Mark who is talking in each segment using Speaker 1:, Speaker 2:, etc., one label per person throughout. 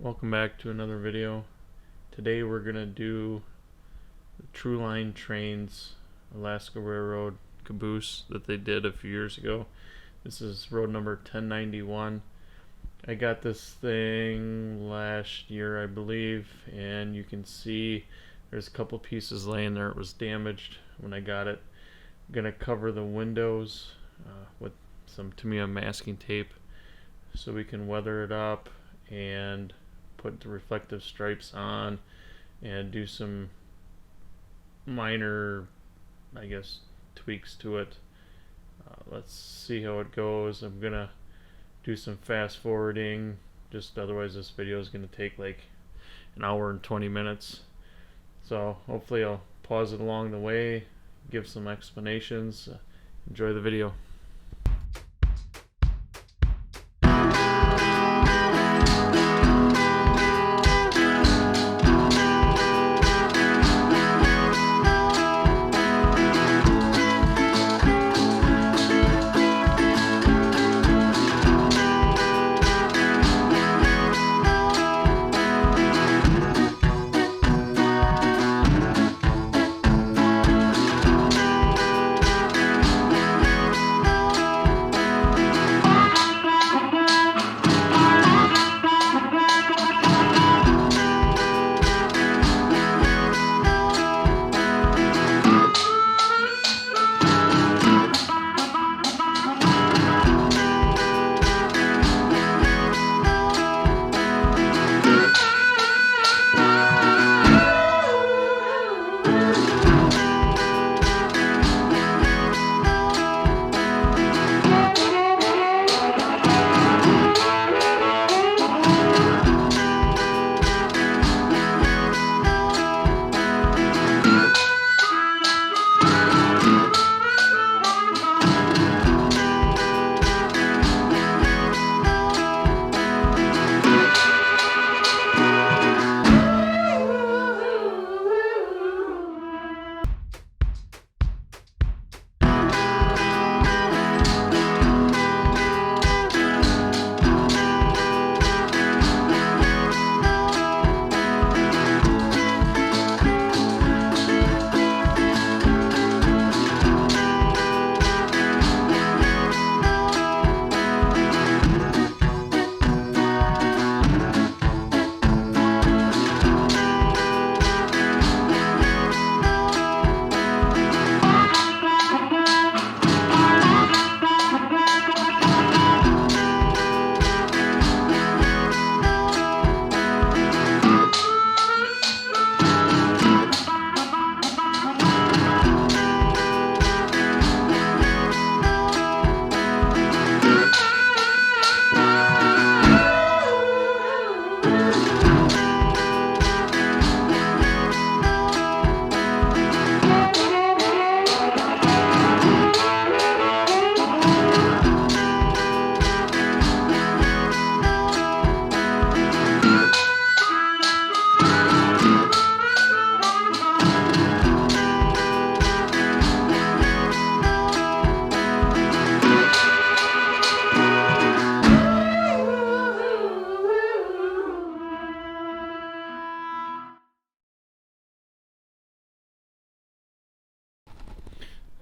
Speaker 1: Welcome back to another video. Today we're gonna do the True Line Trains Alaska Railroad caboose that they did a few years ago. This is road number 1091. I got this thing last year, I believe, and you can see there's a couple pieces laying there. It was damaged when I got it. I'm gonna cover the windows with some Tamiya masking tape so we can weather it up and put the reflective stripes on and do some minor, I guess, tweaks to it. Let's see how it goes. I'm gonna do some fast forwarding, just otherwise this video is gonna take like an hour and 20 minutes. So hopefully I'll pause it along the way, give some explanations. Enjoy the video.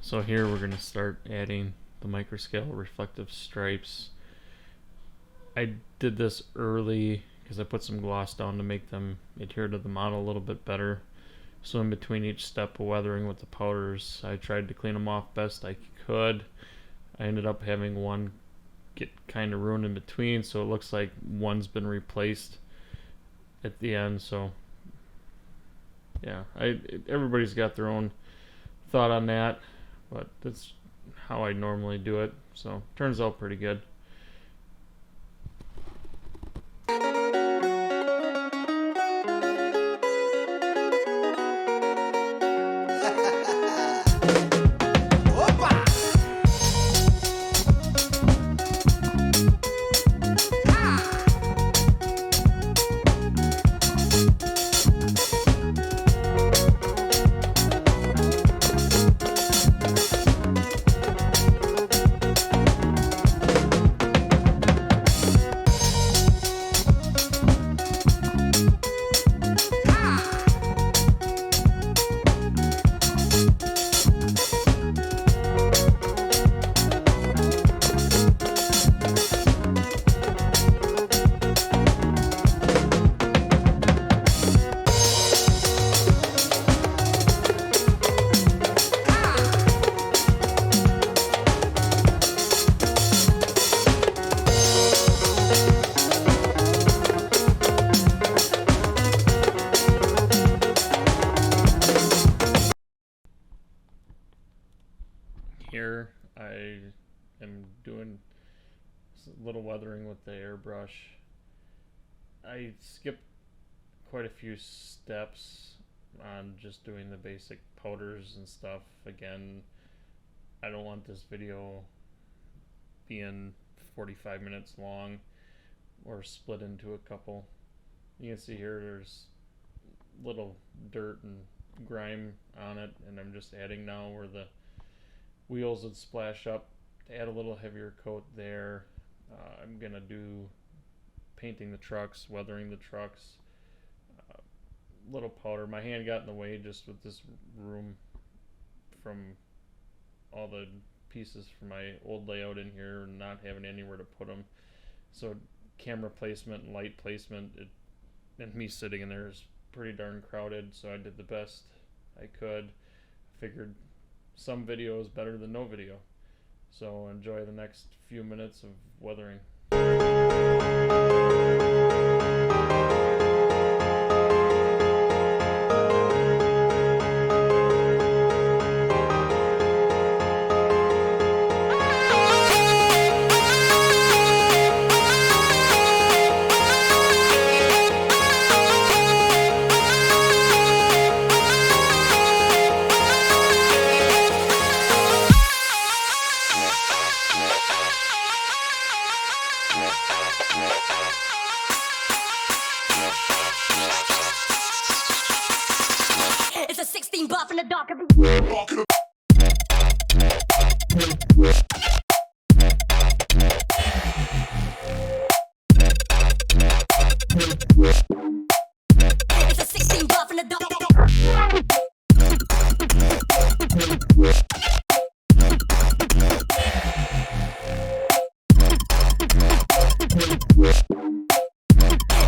Speaker 1: So here we're going to start adding the microscale reflective stripes. I did this early because I put some gloss down to make them adhere to the model a little bit better. So in between each step of weathering with the powders, I tried to clean them off best I could. I ended up having one get kind of ruined in between, so it looks like one's been replaced at the end. So yeah, everybody's got their own thought on that, but that's how I normally do it, so turns out pretty good. am doing a little weathering with the airbrush. I skipped quite a few steps on just doing the basic powders and stuff. Again, I don't want this video being 45 minutes long or split into a couple. You can see here there's little dirt and grime on it, and I'm just adding now where the wheels would splash up to add a little heavier coat there. I'm gonna do painting the trucks, weathering the trucks, little powder. My hand got in the way just with this room from all the pieces from my old layout in here and not having anywhere to put them. So camera placement and light placement, and me sitting in there is pretty darn crowded, so I did the best I could. Figured some video is better than no video. So enjoy the next few minutes of weathering.
Speaker 2: It's a 16 buff in the dark. It's a 16 buff in the dark.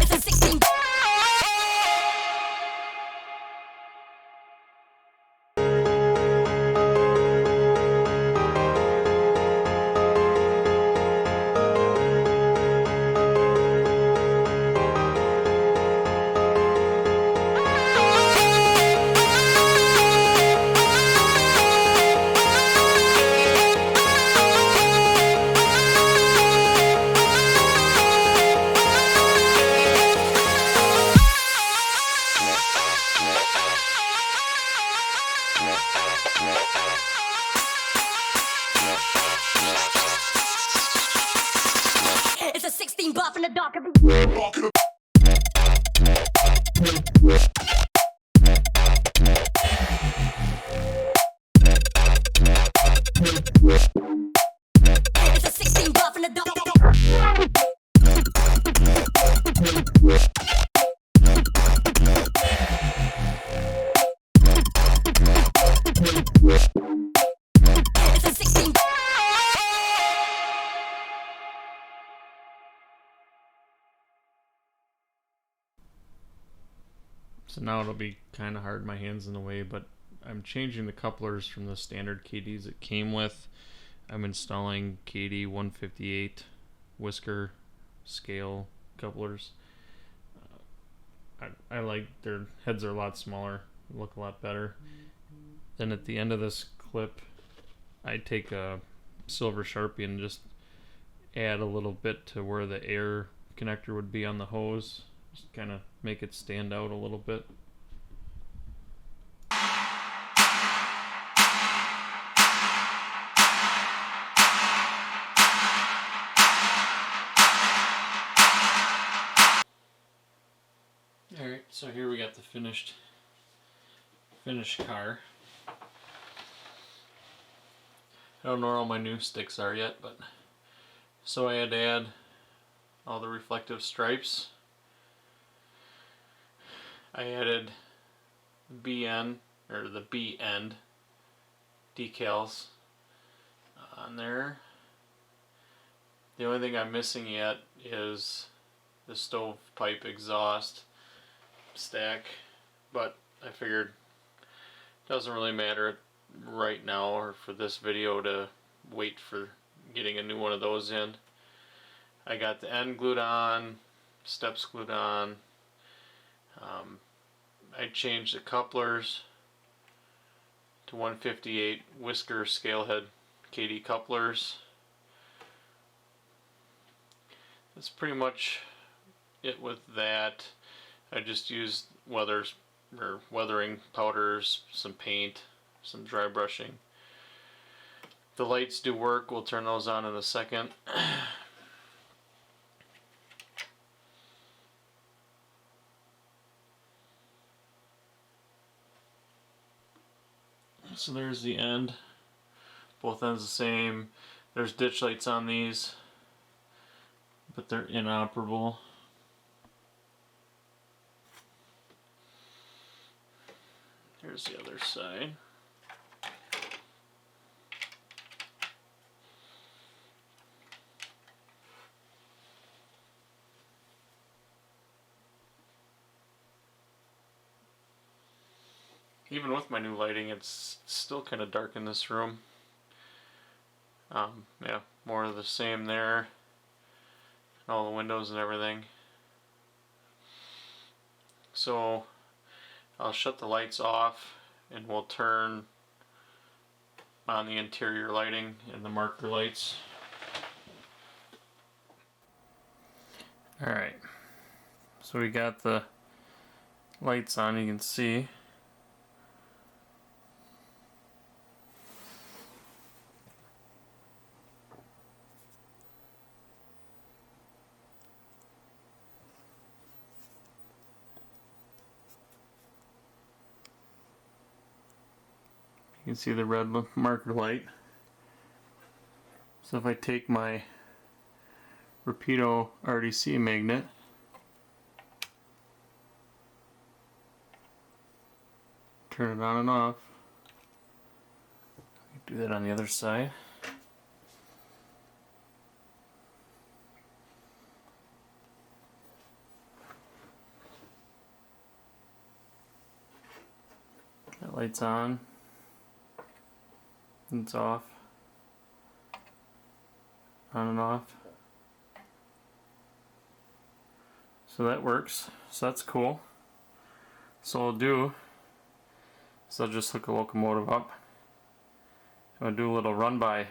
Speaker 2: It's a 16. It's a 16 buff in the dark. It's a 16 buff in the dark. It's a 16.
Speaker 1: So now it'll be kind of hard, my hand's in the way, but I'm changing the couplers from the standard Kadees it came with. I'm installing Kadee 158 whisker scale couplers. I like their heads are a lot smaller, look a lot better. Then at the end of this clip, I take a silver Sharpie and just add a little bit to where the air connector would be on the hose. Just kind of make it stand out a little bit. Alright, so here we got the finished car. I don't know where all my new sticks are yet, but so I had to add all the reflective stripes. I added BN, or the B end decals on there. The only thing I'm missing yet is the stovepipe exhaust stack, but I figured it doesn't really matter right now or for this video to wait for getting a new one of those in. I got the end glued on, steps glued on. I changed the couplers to 158 whisker scale head Kadee couplers. that's pretty much it with that. I just used weathering powders, some paint, some dry brushing. The lights do work. We'll turn those on in a second. So there's the end. Both ends the same. There's ditch lights on these, but they're inoperable. Here's the other side. Even with my new lighting, it's still kind of dark in this room. Yeah, more of the same there. All the windows and everything. So I'll shut the lights off and we'll turn on the interior lighting and the marker lights. Alright, so we got the lights on, you can see. You can see the red marker light. So if I take my Rapido RDC magnet, turn it on and off, do that on the other side. That light's on. It's off, on and off. So that works. So that's cool. So what I'll do is I'll just hook a locomotive up. I'll do a little run by.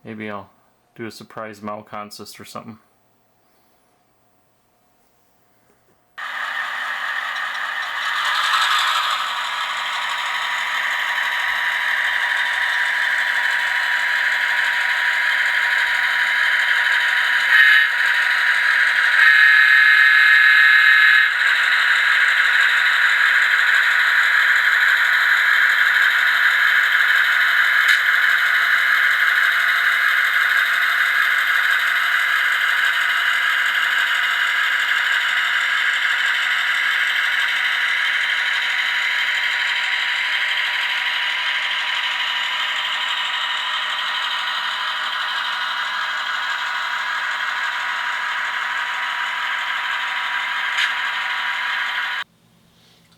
Speaker 1: Maybe I'll do a surprise Mao consist or something.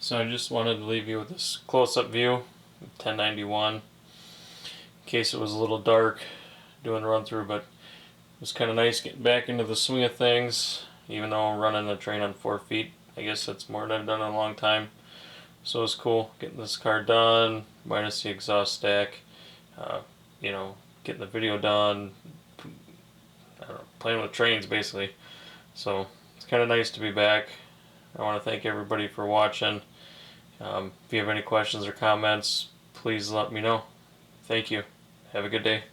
Speaker 1: So I just wanted to leave you with this close-up view of 1091 in case it was a little dark doing the run-through, but it was kind of nice getting back into the swing of things, even though I'm running a train on 4 feet. I guess that's more than I've done in a long time. So it's cool getting this car done, minus the exhaust stack, you know, getting the video done, I don't know, playing with trains basically. So it's kind of nice to be back. I want to thank everybody for watching. If you have any questions or comments, please let me know. Thank you. Have a good day.